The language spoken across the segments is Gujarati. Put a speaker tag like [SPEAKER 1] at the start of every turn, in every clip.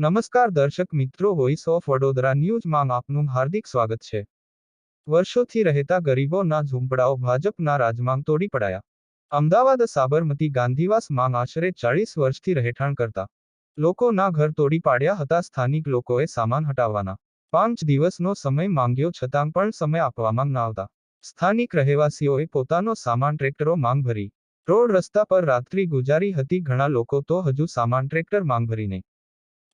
[SPEAKER 1] નમસ્કાર દર્શક મિત્રો, વોઇસ ઓફ વડોદરા ન્યૂઝમાં આપનું હાર્દિક સ્વાગત છે। વર્ષોથી રહેતા ગરીબોના ઝૂંપડાઓ ભાજપના રાજમાં તોડી પડાયા। અમદાવાદ સાબરમતી ગાંધીવાસ માં આશરે 40 વર્ષથી રહેઠાણ કરતા લોકોના ઘર તોડી પાડ્યા હતા। સ્થાનિક લોકોએ સામાન હટાવવાના 5 દિવસનો સમય માંગ્યો છતાં પણ સમય આપવામાં ન આવતા સ્થાનિક રહેવાસીઓએ પોતાનો સામાન ટ્રેક્ટરો માંગ ભરી રોડ રસ્તા પર રાત્રિ ગુજારી હતી। ઘણા લોકો તો હજુ સામાન ટ્રેક્ટર માંગ ભરીને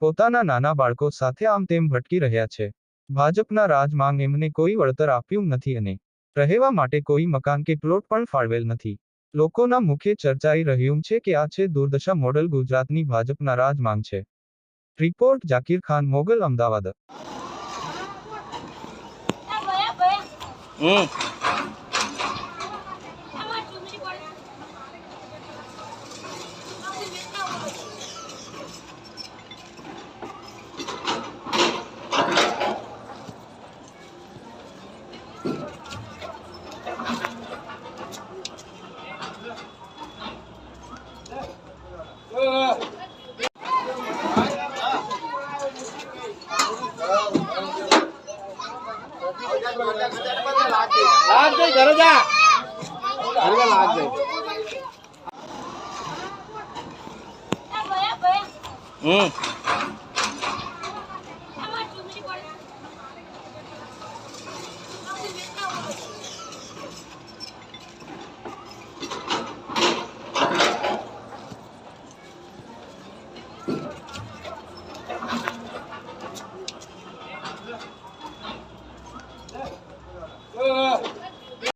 [SPEAKER 1] પોતાના નાના બાળકો સાથે આમ તેમ ભટકી રહ્યા છે। ભાજપના રાજમાં એમને કોઈ વળતર આપ્યું નથી અને રહેવા માટે કોઈ મકાન કે પ્લોટ પણ ફાળવેલ નથી। લોકોના મુખે ચર્ચાઈ રહ્યું છે કે આ છે દુર્દશા મોડલ ગુજરાતની ભાજપના રાજમાં છે। રિપોર્ટ જાકીર ખાન મોગલ, અમદાવાદ।
[SPEAKER 2] लाग